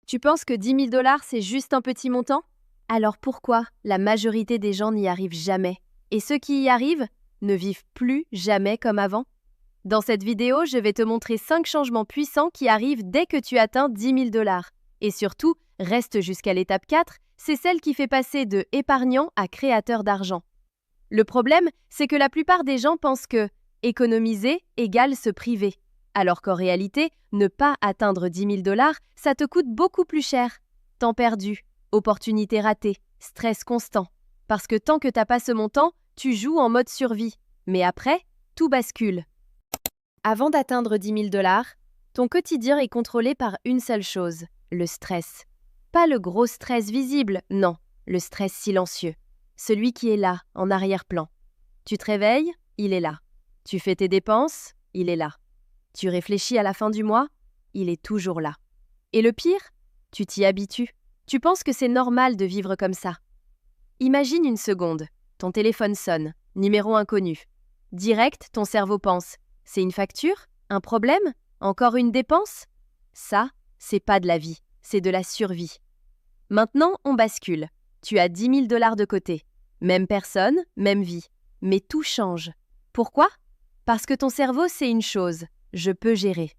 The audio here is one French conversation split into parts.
Tu penses que 10 000 $ c'est juste un petit montant? Alors pourquoi la majorité des gens n'y arrivent jamais? Et ceux qui y arrivent ne vivent plus jamais comme avant? Dans cette vidéo, je vais te montrer 5 changements puissants qui arrivent dès que tu atteins 10 000 $. Et surtout, reste jusqu'à l'étape 4, c'est celle qui fait passer de épargnant à créateur d'argent. Le problème, c'est que la plupart des gens pensent que économiser égale se priver. Alors qu'en réalité, ne pas atteindre 10 000 $, ça te coûte beaucoup plus cher. Temps perdu, opportunités ratées, stress constant. Parce que tant que t'as pas ce montant, tu joues en mode survie. Mais après, tout bascule. Avant d'atteindre 10 000 $, ton quotidien est contrôlé par une seule chose, le stress. Pas le gros stress visible, non, le stress silencieux. Celui qui est là, en arrière-plan. Tu te réveilles, il est là. Tu fais tes dépenses, il est là. Tu réfléchis à la fin du mois, il est toujours là. Et le pire, tu t'y habitues. Tu penses que c'est normal de vivre comme ça. Imagine une seconde, ton téléphone sonne, numéro inconnu. Direct, ton cerveau pense, c'est une facture? Un problème? Encore une dépense? Ça, c'est pas de la vie, c'est de la survie. Maintenant, on bascule. Tu as 10 000 $ de côté. Même personne, même vie. Mais tout change. Pourquoi? Parce que ton cerveau, c'est une chose. Je peux gérer.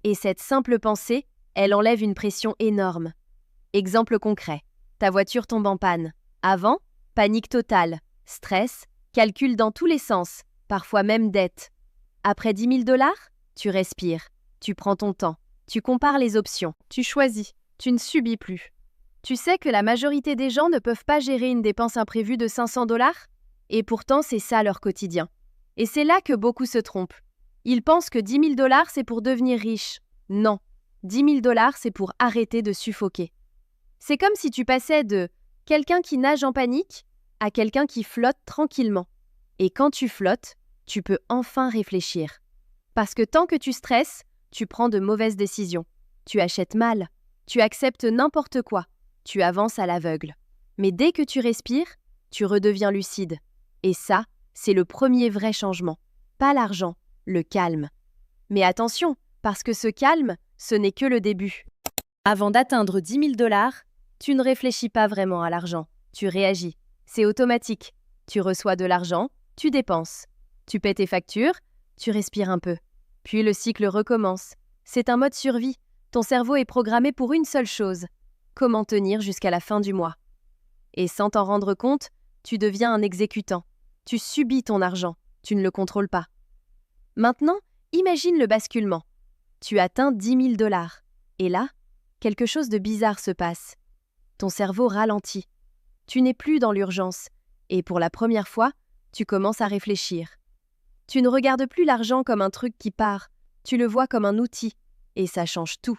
Et cette simple pensée, elle enlève une pression énorme. Exemple concret. Ta voiture tombe en panne. Avant, panique totale, stress, calcul dans tous les sens, parfois même dette. Après 10 000 $, tu respires, tu prends ton temps, tu compares les options, tu choisis, tu ne subis plus. Tu sais que la majorité des gens ne peuvent pas gérer une dépense imprévue de 500 $? Et pourtant, c'est ça leur quotidien. Et c'est là que beaucoup se trompent. Ils pensent que 10 000 $ c'est pour devenir riche. Non, 10 000 $ c'est pour arrêter de suffoquer. C'est comme si tu passais de quelqu'un qui nage en panique à quelqu'un qui flotte tranquillement. Et quand tu flottes, tu peux enfin réfléchir. Parce que tant que tu stresses, tu prends de mauvaises décisions. Tu achètes mal, tu acceptes n'importe quoi, tu avances à l'aveugle. Mais dès que tu respires, tu redeviens lucide. Et ça, c'est le premier vrai changement. Pas l'argent, le calme. Mais attention, parce que ce calme, ce n'est que le début. Avant d'atteindre 10 000 $, tu ne réfléchis pas vraiment à l'argent. Tu réagis. C'est automatique. Tu reçois de l'argent, tu dépenses. Tu paies tes factures, tu respires un peu. Puis le cycle recommence. C'est un mode survie. Ton cerveau est programmé pour une seule chose. Comment tenir jusqu'à la fin du mois. Et sans t'en rendre compte, tu deviens un exécutant. Tu subis ton argent. Tu ne le contrôles pas. Maintenant, imagine le basculement. Tu atteins 10 000 $. Et là, quelque chose de bizarre se passe. Ton cerveau ralentit. Tu n'es plus dans l'urgence. Et pour la première fois, tu commences à réfléchir. Tu ne regardes plus l'argent comme un truc qui part. Tu le vois comme un outil. Et ça change tout.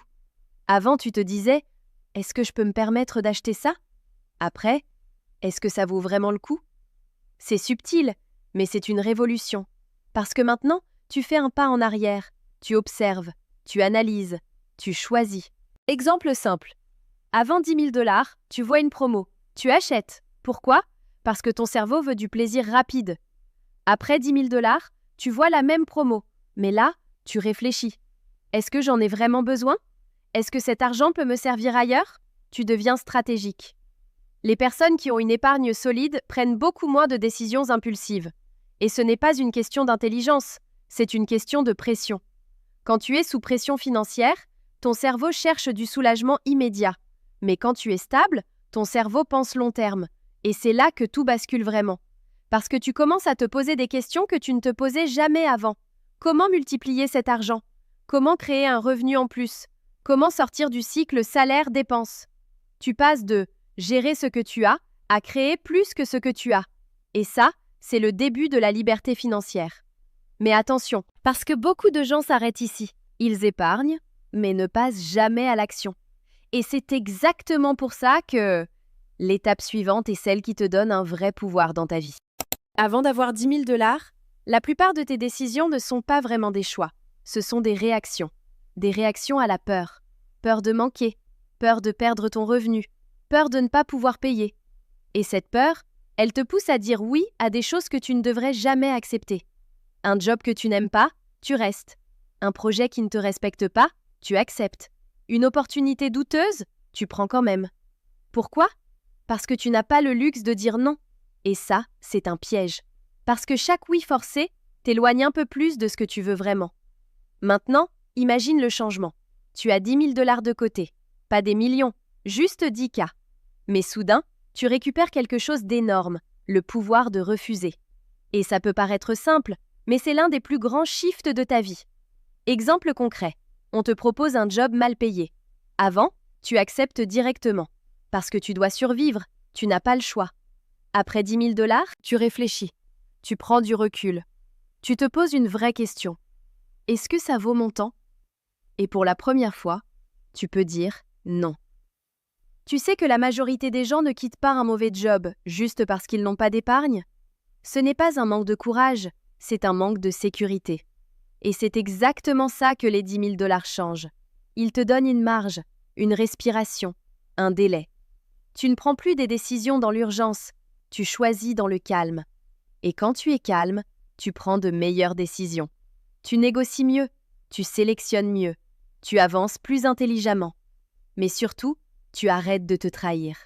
Avant, tu te disais « Est-ce que je peux me permettre d'acheter ça ?» Après, « Est-ce que ça vaut vraiment le coup ?» C'est subtil, mais c'est une révolution. Parce que maintenant, tu fais un pas en arrière. Tu observes, tu analyses, tu choisis. Exemple simple. Avant 10 000 $, tu vois une promo. Tu achètes. Pourquoi? Parce que ton cerveau veut du plaisir rapide. Après 10 000 $, tu vois la même promo. Mais là, tu réfléchis. Est-ce que j'en ai vraiment besoin? Est-ce que cet argent peut me servir ailleurs? Tu deviens stratégique. Les personnes qui ont une épargne solide prennent beaucoup moins de décisions impulsives. Et ce n'est pas une question d'intelligence, c'est une question de pression. Quand tu es sous pression financière, ton cerveau cherche du soulagement immédiat. Mais quand tu es stable, ton cerveau pense long terme. Et c'est là que tout bascule vraiment. Parce que tu commences à te poser des questions que tu ne te posais jamais avant. Comment multiplier cet argent? Comment créer un revenu en plus? Comment sortir du cycle salaire-dépense? Tu passes de gérer ce que tu as à créer plus que ce que tu as. Et ça, c'est le début de la liberté financière. Mais attention, parce que beaucoup de gens s'arrêtent ici. Ils épargnent, mais ne passent jamais à l'action. Et c'est exactement pour ça que l'étape suivante est celle qui te donne un vrai pouvoir dans ta vie. Avant d'avoir 10 000 $, la plupart de tes décisions ne sont pas vraiment des choix. Ce sont des réactions. Des réactions à la peur. Peur de manquer, peur de perdre ton revenu, peur de ne pas pouvoir payer. Et cette peur, elle te pousse à dire oui à des choses que tu ne devrais jamais accepter. Un job que tu n'aimes pas, tu restes. Un projet qui ne te respecte pas, tu acceptes. Une opportunité douteuse, tu prends quand même. Pourquoi? Parce que tu n'as pas le luxe de dire non. Et ça, c'est un piège. Parce que chaque oui forcé t'éloigne un peu plus de ce que tu veux vraiment. Maintenant, imagine le changement. Tu as 10 000 $ de côté. Pas des millions, juste 10K. Mais soudain, tu récupères quelque chose d'énorme, le pouvoir de refuser. Et ça peut paraître simple, mais c'est l'un des plus grands shifts de ta vie. Exemple concret, on te propose un job mal payé. Avant, tu acceptes directement. Parce que tu dois survivre, tu n'as pas le choix. Après 10 000 $, tu réfléchis. Tu prends du recul. Tu te poses une vraie question. Est-ce que ça vaut mon temps? Et pour la première fois, tu peux dire non. Tu sais que la majorité des gens ne quittent pas un mauvais job juste parce qu'ils n'ont pas d'épargne? Ce n'est pas un manque de courage, c'est un manque de sécurité. Et c'est exactement ça que les 10 000 $ changent. Ils te donnent une marge, une respiration, un délai. Tu ne prends plus des décisions dans l'urgence, tu choisis dans le calme. Et quand tu es calme, tu prends de meilleures décisions. Tu négocies mieux, tu sélectionnes mieux, tu avances plus intelligemment. Mais surtout, tu arrêtes de te trahir.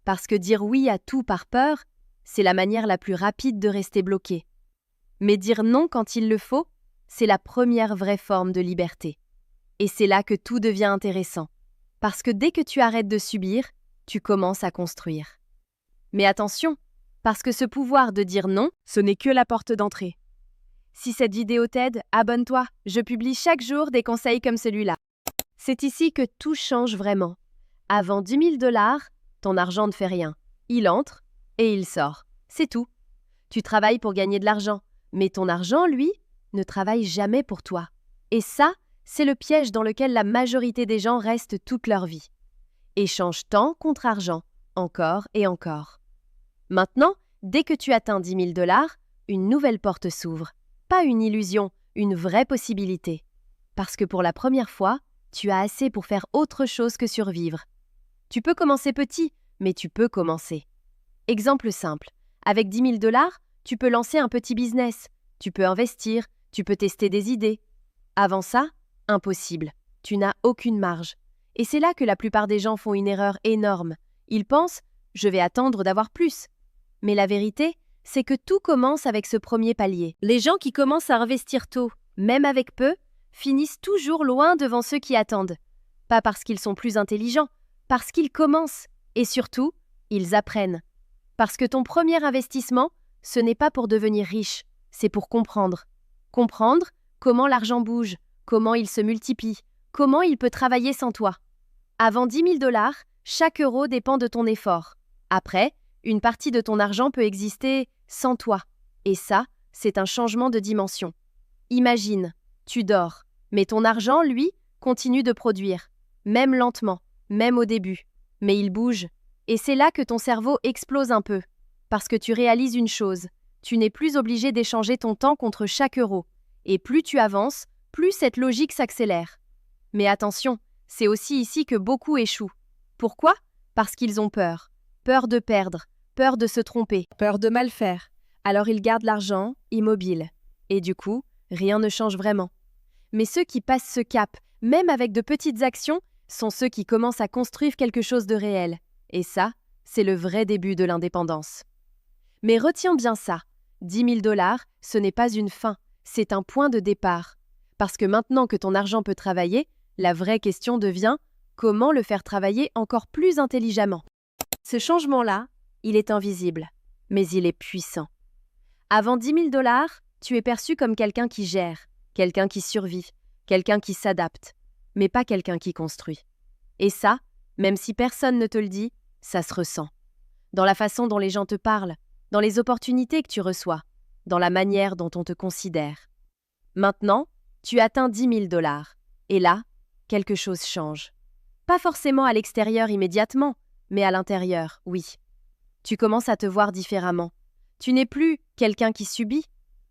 Parce que dire oui à tout par peur, c'est la manière la plus rapide de rester bloqué. Mais dire non quand il le faut, c'est la première vraie forme de liberté. Et c'est là que tout devient intéressant. Parce que dès que tu arrêtes de subir, tu commences à construire. Mais attention, parce que ce pouvoir de dire non, ce n'est que la porte d'entrée. Si cette vidéo t'aide, abonne-toi, je publie chaque jour des conseils comme celui-là. C'est ici que tout change vraiment. Avant 10 000 $, ton argent ne fait rien. Il entre et il sort. C'est tout. Tu travailles pour gagner de l'argent, mais ton argent, lui, ne travaille jamais pour toi. Et ça, c'est le piège dans lequel la majorité des gens restent toute leur vie. Échange temps contre argent, encore et encore. Maintenant, dès que tu atteins 10 000 $, une nouvelle porte s'ouvre. Pas une illusion, une vraie possibilité. Parce que pour la première fois, tu as assez pour faire autre chose que survivre. Tu peux commencer petit, mais tu peux commencer. Exemple simple, avec 10 000 $, tu peux lancer un petit business, tu peux investir, tu peux tester des idées. Avant ça, impossible, tu n'as aucune marge. Et c'est là que la plupart des gens font une erreur énorme. Ils pensent « je vais attendre d'avoir plus ». Mais la vérité, c'est que tout commence avec ce premier palier. Les gens qui commencent à investir tôt, même avec peu, finissent toujours loin devant ceux qui attendent. Pas parce qu'ils sont plus intelligents, parce qu'ils commencent. Et surtout, ils apprennent. Parce que ton premier investissement, ce n'est pas pour devenir riche, c'est pour comprendre. Comprendre comment l'argent bouge, comment il se multiplie, comment il peut travailler sans toi. Avant 10 000 $, chaque euro dépend de ton effort. Après, une partie de ton argent peut exister sans toi. Et ça, c'est un changement de dimension. Imagine, tu dors, mais ton argent, lui, continue de produire. Même lentement, même au début. Mais il bouge. Et c'est là que ton cerveau explose un peu. Parce que tu réalises une chose, tu n'es plus obligé d'échanger ton temps contre chaque euro. Et plus tu avances, plus cette logique s'accélère. Mais attention, c'est aussi ici que beaucoup échouent. Pourquoi? Parce qu'ils ont peur. Peur de perdre, peur de se tromper, peur de mal faire. Alors ils gardent l'argent immobile. Et du coup, rien ne change vraiment. Mais ceux qui passent ce cap, même avec de petites actions, sont ceux qui commencent à construire quelque chose de réel. Et ça, c'est le vrai début de l'indépendance. Mais retiens bien ça, 10 000 $, ce n'est pas une fin, c'est un point de départ. Parce que maintenant que ton argent peut travailler, la vraie question devient comment le faire travailler encore plus intelligemment. Ce changement-là, il est invisible, mais il est puissant. Avant 10 000 $, tu es perçu comme quelqu'un qui gère, quelqu'un qui survit, quelqu'un qui s'adapte, mais pas quelqu'un qui construit. Et ça, même si personne ne te le dit, ça se ressent. Dans la façon dont les gens te parlent, dans les opportunités que tu reçois, dans la manière dont on te considère. Maintenant, tu atteins 10 000 $. Et là, quelque chose change. Pas forcément à l'extérieur immédiatement, mais à l'intérieur, oui. Tu commences à te voir différemment. Tu n'es plus quelqu'un qui subit,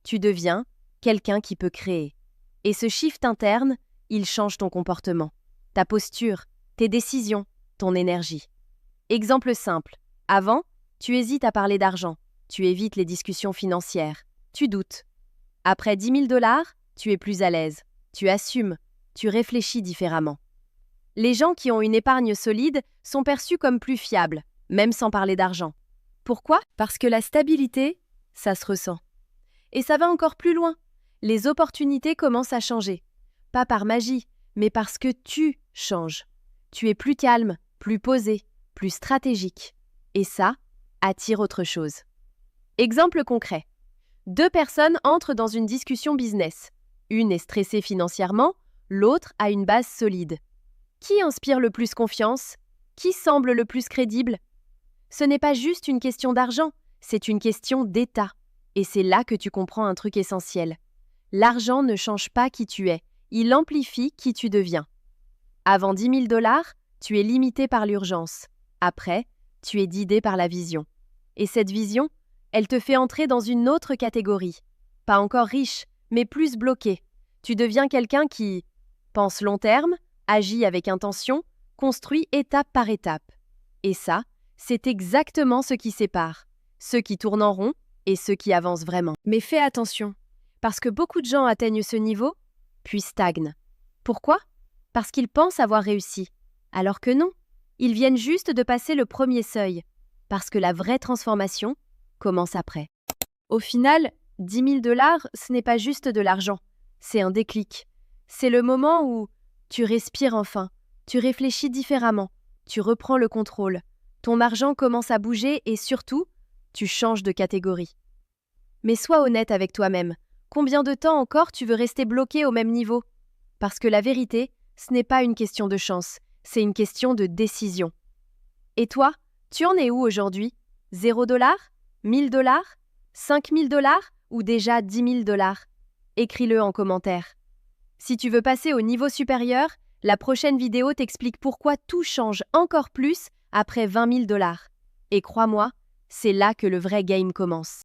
tu deviens quelqu'un qui peut créer. Et ce shift interne, il change ton comportement, ta posture, tes décisions, ton énergie. Exemple simple. Avant, tu hésites à parler d'argent, tu évites les discussions financières, tu doutes. Après 10 000 $, tu es plus à l'aise, tu assumes, tu réfléchis différemment. Les gens qui ont une épargne solide sont perçus comme plus fiables, même sans parler d'argent. Pourquoi? Parce que la stabilité, ça se ressent. Et ça va encore plus loin. Les opportunités commencent à changer. Pas par magie, mais parce que tu changes. Tu es plus calme, plus posé, plus stratégique. Et ça attire autre chose. Exemple concret. 2 personnes entrent dans une discussion business. Une est stressée financièrement, l'autre a une base solide. Qui inspire le plus confiance? Qui semble le plus crédible? Ce n'est pas juste une question d'argent, c'est une question d'état. Et c'est là que tu comprends un truc essentiel. L'argent ne change pas qui tu es, il amplifie qui tu deviens. Avant 10 000 $, tu es limité par l'urgence. Après, tu es guidé par la vision. Et cette vision, elle te fait entrer dans une autre catégorie. Pas encore riche, mais plus bloqué. Tu deviens quelqu'un qui pense long terme, agit avec intention, construit étape par étape. Et ça, c'est exactement ce qui sépare ceux qui tournent en rond et ceux qui avancent vraiment. Mais fais attention, parce que beaucoup de gens atteignent ce niveau, puis stagnent. Pourquoi? Parce qu'ils pensent avoir réussi. Alors que non, ils viennent juste de passer le premier seuil, parce que la vraie transformation commence après. Au final, 10 000 $, ce n'est pas juste de l'argent, c'est un déclic. C'est le moment où tu respires enfin, tu réfléchis différemment, tu reprends le contrôle, ton argent commence à bouger et surtout, tu changes de catégorie. Mais sois honnête avec toi-même. Combien de temps encore tu veux rester bloqué au même niveau? Parce que la vérité, ce n'est pas une question de chance, c'est une question de décision. Et toi, tu en es où aujourd'hui? 0 $, 1 000 $, 5 000 $ ou déjà 10 000 $? Écris-le en commentaire. Si tu veux passer au niveau supérieur, la prochaine vidéo t'explique pourquoi tout change encore plus après 20 000 $. Et crois-moi, c'est là que le vrai game commence.